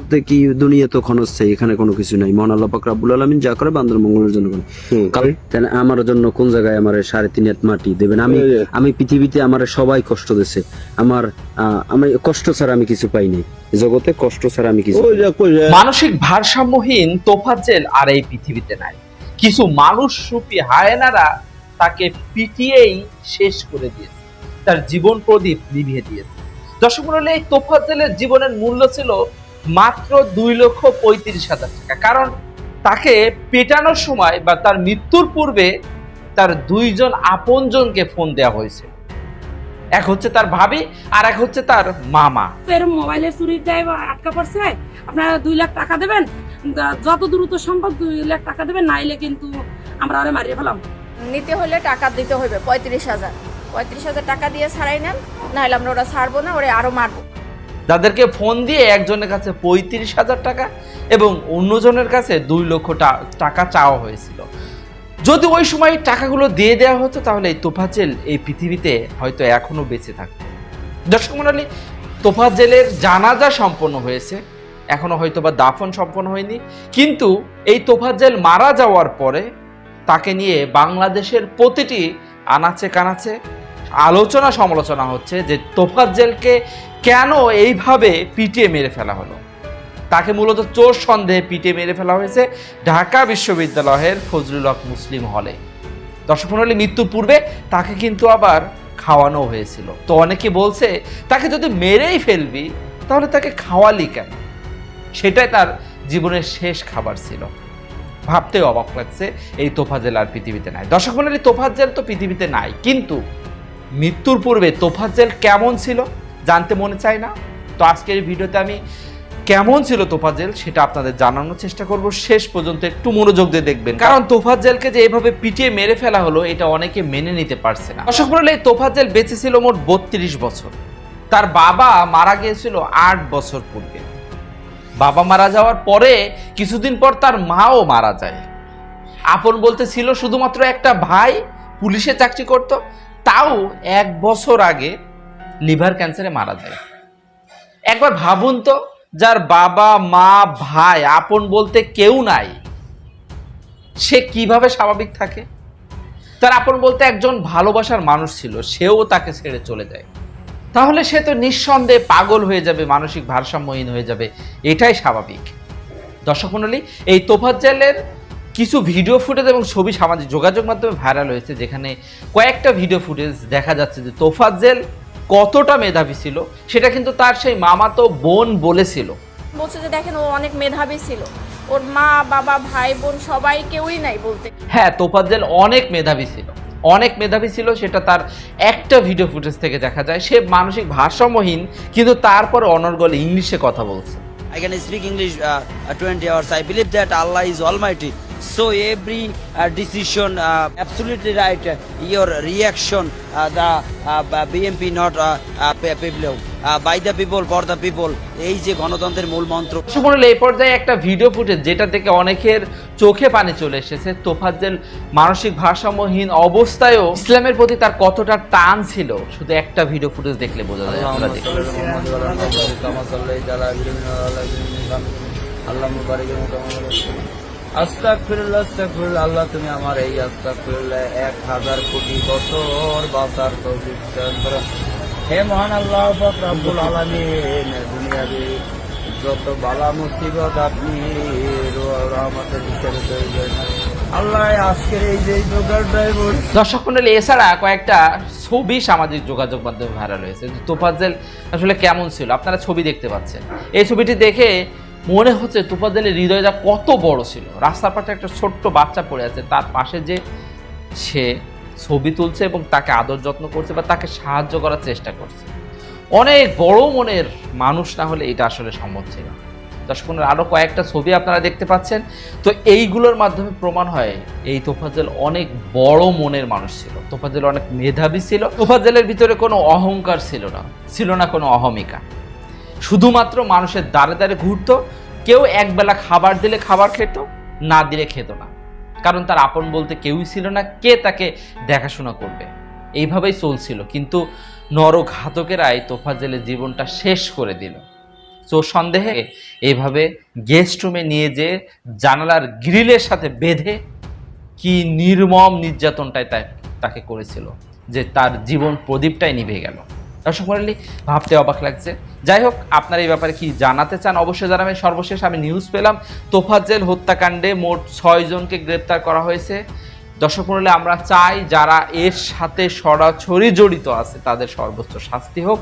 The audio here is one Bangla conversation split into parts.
বলতে কি দুনিয়া তো ক্ষণস্থায়ী, এখানে কোনো কিছু নাই। মহান আল্লাহ পাক রব্বুল আলামিন যা করে বান্দার মঙ্গলের জন্য করে। তাহলে আমার জন্য কোন জায়গায় আমার 3.5 হাত মাটি দেবেন? আমি পৃথিবীতে আমার সবাই কষ্ট দিছে, আমি কষ্ট ছাড়া আমি কিছু পাইনি জগতে, কষ্ট ছাড়া আমি কিছু। মানসিক ভারসাম্যহীন তোফাজ্জেল আর এই পৃথিবীতে নাই। কিছু মানুষ রূপী হায়েনারা তাকে পিটিয়েই শেষ করে দিয়েছে, তার জীবন প্রদীপ নিভিয়ে দিয়েছে। দর্শক মণ্ডলী, এই তোফাজ্জেলের জীবনের মূল্য ছিল মাত্র 2,35,000 টাকা। কারণ তাকে পেটানোর সময় বা তার মৃত্যুর পূর্বে তার 2জন আপনজনকে ফোন দেওয়া হয়েছিল। এক হচ্ছে তার ভাবি আর এক হচ্ছে তার মামা। মোবাইলের চুরির দায় আটকা পড়ছে, আপনারা 2 লাখ টাকা দেবেন, যত দ্রুত সম্ভব 2 লাখ টাকা দেবেন, নাইলে কিন্তু আমরা ওরে মারিয়ে ফেলাম। নিতে হলে টাকা দিতে হবে 35,000 টাকা দিয়ে ছাড়াই নেন, নাহলে আমরা ওরা ছাড়বো না, ওরা আরো মারবো। তাদেরকে ফোন দিয়ে একজনের কাছে 35,000 টাকা এবং অন্যজনের কাছে 2 লক্ষ টাকা চাওয়া হয়েছিল। যদি ওই সময় টাকাগুলো দিয়ে দেওয়া হতো তাহলে এই তোফাজ্জেল এই পৃথিবীতে হয়তো এখনো বেঁচে থাকতো। দর্শক মণ্ডলী, তোফাজ্জেলের জানাজা সম্পন্ন হয়েছে, এখনো হয়তো বা দাফন সম্পন্ন হয়নি। কিন্তু এই তোফাজ্জেল মারা যাওয়ার পরে তাকে নিয়ে বাংলাদেশের প্রতিটি আনাচে কানাচে আলোচনা সমালোচনা হচ্ছে যে তোফাজ্জেলকে কেন এইভাবে পিটিয়ে মেরে ফেলা হলো। তাকে মূলত চোর সন্দেহে পিটিয়ে মেরে ফেলা হয়েছে ঢাকা বিশ্ববিদ্যালয়ের ফজলুল হক মুসলিম হলে। দর্শক মণ্ডলী, মৃত্যুর পূর্বে তাকে কিন্তু আবার খাওয়ানো হয়েছিল। তো অনেকে বলছে তাকে যদি মেরেই ফেলবি তাহলে তাকে খাওয়ালি কেন? সেটাই তার জীবনের শেষ খাবার ছিল। ভাবতেও অবাক লাগছে এই তোফাজ্জেল আর পৃথিবীতে নাই। দর্শক মণ্ডলী, তোফাজ্জেল তো পৃথিবীতে নাই, কিন্তু মৃত্যুর পূর্বে তোফাজ্জেল কেমন ছিল জানতে মনে চায় না? তো আজকের এই ভিডিওতে আমি কেমন ছিল তোফাজ্জেল সেটা আপনাদের জানানোর চেষ্টা করব। শেষ পর্যন্ত একটু মনোযোগ দিয়ে দেখবেন, কারণ তোফাজ্জেলকে যে এভাবে পিটিয়ে মেরে ফেলা হলো এটা অনেকে মেনে নিতে পারছে না। দর্শক মণ্ডলী, তোফাজ্জেল বেঁচে ছিল মোট 32 বছর। তার বাবা মারা গিয়েছিল 8 বছর পূর্বে। বাবা মারা যাওয়ার পরে কিছুদিন পর তার মাও মারা যায়। আপন বলতে ছিল শুধুমাত্র একটা ভাই, পুলিশে চাকরি করত, তাও 1 বছর আগে লিভার ক্যান্সারে মারা যায়। একবার ভাবুন তো, যার বাবা মা ভাই আপন বলতে কেউ নাই, সে কিভাবে স্বাভাবিক থাকে? তার আপন বলতে একজন ভালোবাসার মানুষ ছিল, সেও তাকে ছেড়ে চলে যায়। তাহলে সে তো নিঃসন্দেহে পাগল হয়ে যাবে, মানসিক ভারসাম্যহীন হয়ে যাবে, এটাই স্বাভাবিক। দর্শক মণ্ডলী, এই তোফাজ্জেলের কিছু ভিডিও ফুটেজ এবং ছবি সামাজিক যোগাযোগ মাধ্যমে ভাইরাল হয়েছে, যেখানে কয়েকটা ভিডিও ফুটেজ দেখা যাচ্ছে যে তোফাজ্জেল কতটা মেধাবী ছিল সেটা কিন্তু তার সেই মামাতো বোন বলেছিল। বলছে যে দেখেন ও অনেক মেধাবী ছিল, ওর মা বাবা ভাই বোন সবাই কেউই নাই বলতে। হ্যাঁ, তোফাজ্জেল অনেক মেধাবী ছিল, অনেক মেধাবী ছিল, সেটা তার একটা ভিডিও ফুটেজ থেকে দেখা যায়। সে মানসিক ভারসাম্যহীন, কিন্তু তারপরে অনর্গল ইংলিশে কথা বলছে। I can speak English 20 hours. I believe that Allah is Almighty. So every decision, absolutely right. Your reaction, the BMP not people, by the people, for the people. এই যে গণতন্ত্রের মূল মন্ত্র। সুমন, এই পর্যায়ে একটা ভিডিও ফুটেজ যেটা থেকে অনেকের চোখে পানি চলে এসেছে। তোফাজ্জেল মানসিক ভারসাম্যহীন অবস্থায়ও ইসলামের প্রতি তার কতটা টান ছিল শুধু একটা ভিডিও ফুটেজ দেখলে বোঝা যায়। আমরা দেখি। আস্তাগফিরুল্লাহ, আস্তাগফিরুল্লাহ। আল্লাহ তুমি আমার এই আস্তাগফিরুল্লাহ 1000 কোটি বছর বাঁচার তৌফিক দান করো। হে মহান আল্লাহ পাক রব্বুল আলামিন, দুনিয়াতে যত বালা মুসিবত আপনি রহমতের হিসেবে তৈরি করেন আল্লাহ। আজকের এই যে যোগাড়টাই বলছি। দর্শক মণ্ডলী, এছাড়া কয়েকটা ছবি সামাজিক যোগাযোগ মাধ্যমে ভাইরাল হয়েছে। তোফাজ্জেল আসলে কেমন ছিল আপনারা ছবি দেখতে পাচ্ছেন। এই ছবিটি দেখে মনে হচ্ছে তোফাজ্জেলের হৃদয়টা কত বড় ছিল। রাস্তার পাশে একটা ছোট্ট বাচ্চা পড়ে আছে, তার পাশে যে সে ছবি তুলছে এবং তাকে আদর যত্ন করছে বা তাকে সাহায্য করার চেষ্টা করছে। অনেক বড় মনের মানুষ না হলে এটা আসলে সম্ভব ছিল। দর্শক আরো কয়েকটা ছবি আপনারা দেখতে পাচ্ছেন। তো এইগুলোর মাধ্যমে প্রমাণ হয় এই তোফাজ্জেল অনেক বড় মনের মানুষ ছিল, তোফাজ্জেল অনেক মেধাবী ছিল। তোফাজ্জেলের ভিতরে কোনো অহংকার ছিল না কোনো অহমিকা। শুধুমাত্র মানুষের দ্বারে দ্বারে ঘুরতো, কেউ একবেলা খাবার দিলে খাবার খেত, না দিলে খেত না, কারণ তার আপন বলতে কেউই ছিল না, কে তাকে দেখাশোনা করবে। এইভাবেই চলছিল। কিন্তু নরঘাতকেরাই তোফাজ্জেলের জীবনটা শেষ করে দিল। চোর সন্দেহে এইভাবে গেস্ট রুমে নিয়ে যে জানালার গ্রিলের সাথে বেঁধে কি নির্মম নির্যাতনটাই তাকে করেছিল, যে তার জীবন প্রদীপটাই নিভে গেল। দর্শক মণ্ডলী, ভাবতে অবাক লাগছে। যাই হোক, আপনারা এই ব্যাপারে কি জানাতে চান অবশ্যই জানাবেন। সর্বশেষ আমি নিউজ পেলাম তোফাজ্জেল হত্যাকাণ্ডে মোট 6 জনকে গ্রেপ্তার করা হয়েছে। দর্শক মণ্ডলী, আমরা চাই যারা এর সাথে সরাসরি জড়িত আছে তাদের সর্বোচ্চ শাস্তি হোক,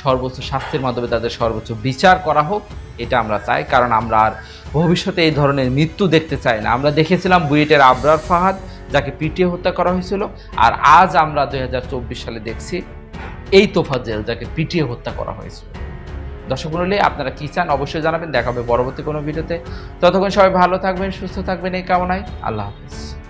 সর্বোচ্চ শাস্তির মাধ্যমে তাদের সর্বোচ্চ বিচার করা হোক, এটা আমরা চাই। কারণ আমরা আর ভবিষ্যতে এই ধরনের মৃত্যু দেখতে চাই না। আমরা দেখেছিলাম বুয়েটের আবরার ফাহাদ, যাকে পিটিয়ে হত্যা করা হয়েছিল, আর আজ আমরা 2024 সালে দেখছি এই তোফাজ্জেল, যাকে পিটিয়ে হত্যা করা হয়েছিল। দর্শক মণ্ডলী, আপনারা কি চান অবশ্যই জানাবেন। দেখা হবে পরবর্তী কোনো ভিডিওতে। ততক্ষণ সবাই ভালো থাকবেন, সুস্থ থাকবেন এই কামনায়। আল্লাহ হাফেজ।